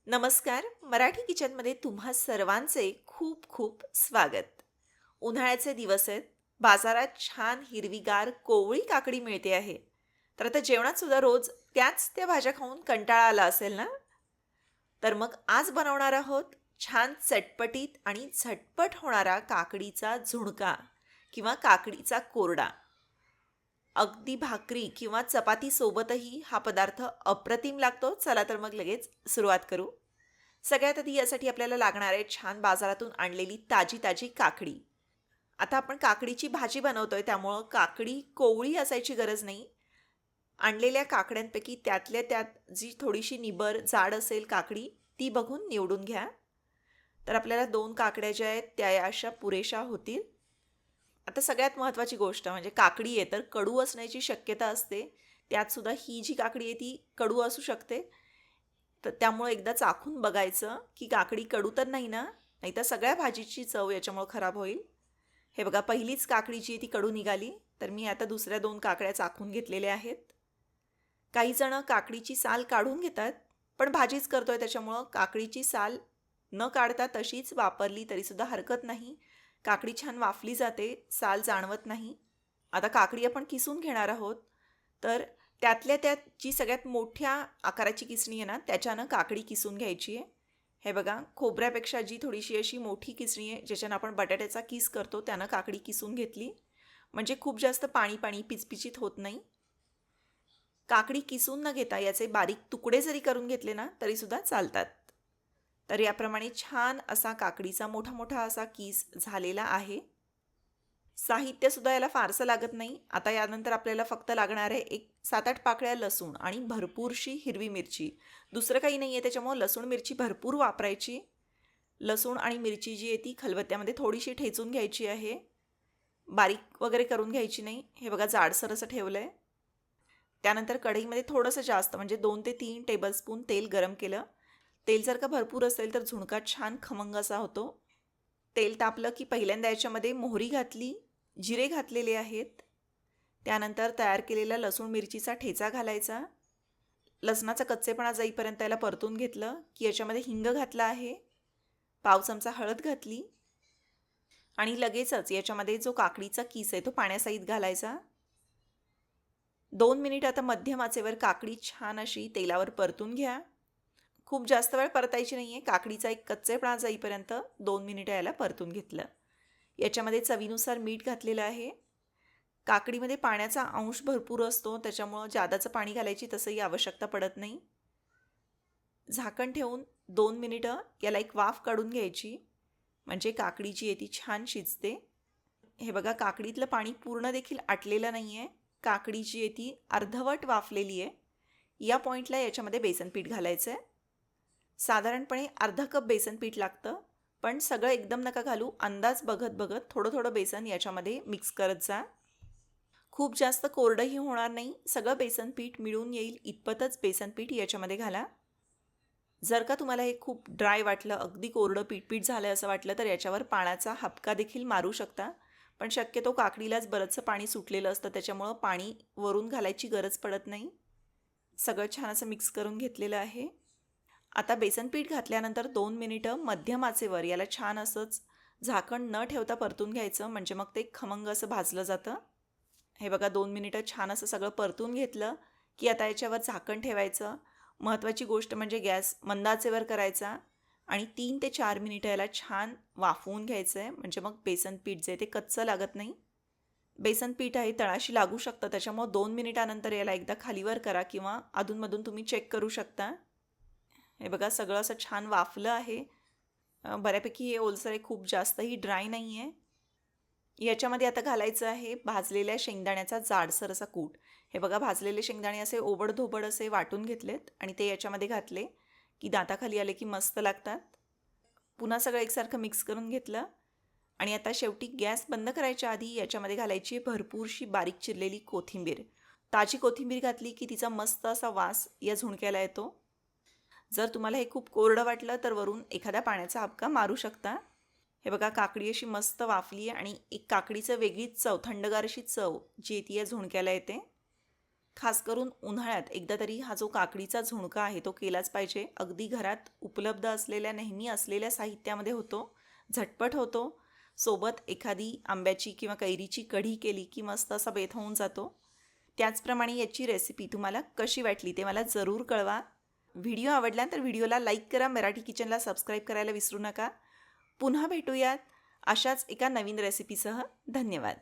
नमस्कार. मराठी किचनमध्ये तुम्हा सर्वांचे खूप खूप स्वागत. उन्हाळ्याचे दिवस आहेत. बाजारात छान हिरवीगार कोवळी काकडी मिळते आहे. तर आता जेवणात सुद्धा रोज त्याच त्या भाज्या खाऊन कंटाळा आला असेल ना? तर मग आज बनवणार आहोत छान चटपटीत आणि झटपट होणारा काकडीचा झुणका किंवा काकडीचा कोरडा. अगदी भाकरी किंवा चपाती सोबतही हा पदार्थ अप्रतिम लागतो. चला तर मग लगेच सुरुवात करू. सगळ्यात आधी यासाठी आपल्याला लागणार आहे छान बाजारातून आणलेली ताजी ताजी काकडी. आता आपण काकडीची भाजी बनवतोय त्यामुळं काकडी कोवळी असायची गरज नाही. आणलेल्या काकड्यांपैकी त्यातल्या त्यात जी थोडीशी निबर जाड असेल काकडी ती बघून निवडून घ्या. तर आपल्याला 2 काकड्या ज्या आहेत त्या या अशा पुरेशा होतील. आता सगळ्यात महत्त्वाची गोष्ट म्हणजे काकडी आहे तर कडू असण्याची शक्यता असते. त्यातसुद्धा ही जी काकडी आहे ती कडू असू शकते. तर त्यामुळे एकदा चाखून बघायचं की काकडी कडू तर नाही ना, नाहीतर सगळ्या भाजीची चव याच्यामुळे खराब होईल. हे बघा पहिलीच काकडी जी आहे ती कडू निघाली. तर मी आता दुसऱ्या 2 काकड्या चाखून घेतलेल्या आहेत. काही जण काकडीची साल काढून घेतात, पण भाजीच करतोय त्याच्यामुळं काकडीची साल न काढता तशीच वापरली तरीसुद्धा हरकत नाही. काकडी छान वाफली जाते, साल जाणवत नाही. आता काकडी आपण किसून घेणार आहोत. तर त्यातल्या त्यात जी सगळ्यात मोठ्या आकाराची किसणी आहे ना, त्याच्यानं काकडी किसून घ्यायची आहे. हे बघा खोबऱ्यापेक्षा जी थोडीशी अशी मोठी किसणी आहे, ज्याच्यानं आपण बटाट्याचा किस करतो, त्यानं काकडी किसून घेतली. म्हणजे खूप जास्त पाणी पाणी पिचपिचीत होत नाही. काकडी किसून न घेता याचे बारीक तुकडे जरी करून घेतले ना, तरीसुद्धा चालतात. तर याप्रमाणे छान असा काकडीचा मोठा मोठा असा किस झालेला आहे. साहित्यसुद्धा याला फारसं लागत नाही. आता यानंतर आपल्याला फक्त लागणार आहे एक 7-8 पाकळ्या लसूण आणि भरपूरशी हिरवी मिरची. दुसरं काही नाही आहे त्याच्यामुळं लसूण मिरची भरपूर वापरायची. लसूण आणि मिरची जी आहे ती खलबत्त्यामध्ये थोडीशी ठेचून घ्यायची आहे. बारीक वगैरे करून घ्यायची नाही. हे बघा जाडसर असं ठेवलं आहे. त्यानंतर कढईमध्ये थोडंसं जास्त म्हणजे 2 ते 3 टेबलस्पून तेल गरम केलं. तेल जर का भरपूर असेल तर झुणका छान खमंग असा होतो. तेल तापलं की पहिल्यांदा याच्यामध्ये मोहरी घातली, जिरे घातलेले आहेत. त्यानंतर तयार केलेला लसूण मिरचीचा ठेचा घालायचा. लसणाचा कच्चेपणा जाईपर्यंत याला परतून घेतलं की याच्यामध्ये हिंग घातला आहे. पाव चमचा हळद घातली आणि लगेचच याच्यामध्ये जो काकडीचा किस आहे तो पाण्यासहित घालायचा. 2 मिनिट आता मध्यम आचेवर काकडी छान अशी तेलावर परतून घ्या. खूप जास्त वेळ परतायची नाही आहे. काकडीचा एक कच्चेपणा जाईपर्यंत 2 मिनिटं याला परतून घेतलं. याच्यामध्ये चवीनुसार मीठ घातलेलं आहे. काकडीमध्ये पाण्याचा अंश भरपूर असतो त्याच्यामुळं जादाचं पाणी घालायची तसंही आवश्यकता पडत नाही. झाकण ठेवून 2 मिनिटं याला एक वाफ काढून घ्यायची म्हणजे काकडी जी आहे ती छान शिजते. हे बघा काकडीतलं पाणी पूर्ण देखील आटलेलं नाही आहे. काकडी जी आहे ती अर्धवट वाफलेली आहे. या पॉईंटला याच्यामध्ये बेसन पीठ घालायचं आहे. साधारणपणे अर्धा कप बेसन पीठ लागतं, पण सगळं एकदम नका घालू. अंदाज बघत बघत थोडं थोडं बेसन याच्यामध्ये मिक्स करत जा. खूप जास्त कोरडंही होणार नाही. सगळं बेसन पीठ मिळून येईल इतपतच बेसन पीठ याच्यामध्ये घाला. जर का तुम्हाला हे खूप ड्राय वाटलं, अगदी कोरडं पीठ झालं असं वाटलं तर याच्यावर पाण्याचा हबका देखील मारू शकता. पण शक्यतो काकडीलाच बरंचसं पाणी सुटलेलं असतं त्याच्यामुळं पाणी वरून घालायची गरज पडत नाही. सगळं छान असं मिक्स करून घेतलेलं आहे. आता बेसन पीठ घातल्यानंतर 2 मिनिटं मध्यम आचेवर याला छान असंच झाकण न ठेवता परतून घ्यायचं म्हणजे मग ते खमंग असं भाजलं जातं. हे बघा 2 मिनिटं छान असं सगळं परतून घेतलं की आता याच्यावर झाकण ठेवायचं. महत्त्वाची गोष्ट म्हणजे गॅस मंद आचेवर करायचा आणि 3 ते 4 मिनिटं याला छान वाफवून घ्यायचं आहे म्हणजे मग बेसन पीठ जे ते कच्चं लागत नाही. बेसन पीठ आहे तळाशी लागू शकतं त्याच्यामुळं 2 मिनिटानंतर याला एकदा खालीवर करा किंवा अधूनमधून तुम्ही चेक करू शकता. हे बघा सगळं असं छान वाफलं आहे. बऱ्यापैकी हे ओलसर आहे, खूप जास्तही ड्राय नाही आहे. याच्यामध्ये आता घालायचं आहे भाजलेल्या शेंगदाण्याचा जाडसर असा कूट. हे बघा भाजलेले शेंगदाणे असे ओबडधोबड असे वाटून घेतलेत आणि ते याच्यामध्ये घातले की दाताखाली आले की मस्त लागतात. पुन्हा सगळं एकसारखं मिक्स करून घेतलं आणि आता शेवटी गॅस बंद करायच्या आधी याच्यामध्ये घालायची आहे भरपूरशी बारीक चिरलेली कोथिंबीर. ताजी कोथिंबीर घातली की तिचा मस्त असा वास या झुणक्याला येतो. जर तुम्हाला हे खूप कोरडं वाटलं तर वरून एखाद्या पाण्याचा हबका मारू शकता. हे बघा काकडी अशी मस्त वाफली आहे आणि एक काकडीचं वेगळीच चव, थंडगार अशी चव जी ती या झुणक्याला येते. खास करून उन्हाळ्यात एकदा तरी हा जो काकडीचा झुणका आहे तो केलाच पाहिजे. अगदी घरात उपलब्ध असलेल्या नेहमी असलेल्या साहित्यामध्ये होतो, झटपट होतो. सोबत एखादी आंब्याची किंवा कैरीची कढी केली की मस्त असा बेत होऊन जातो. त्याचप्रमाणे याची रेसिपी तुम्हाला कशी वाटली ते मला जरूर कळवा. व्हिडिओ आवडला तर व्हिडिओला लाईक करा, मराठी किचनला सबस्क्राईब करायला विसरू नका. पुन्हा भेटूयात अशाच एका नवीन रेसिपीसह. धन्यवाद.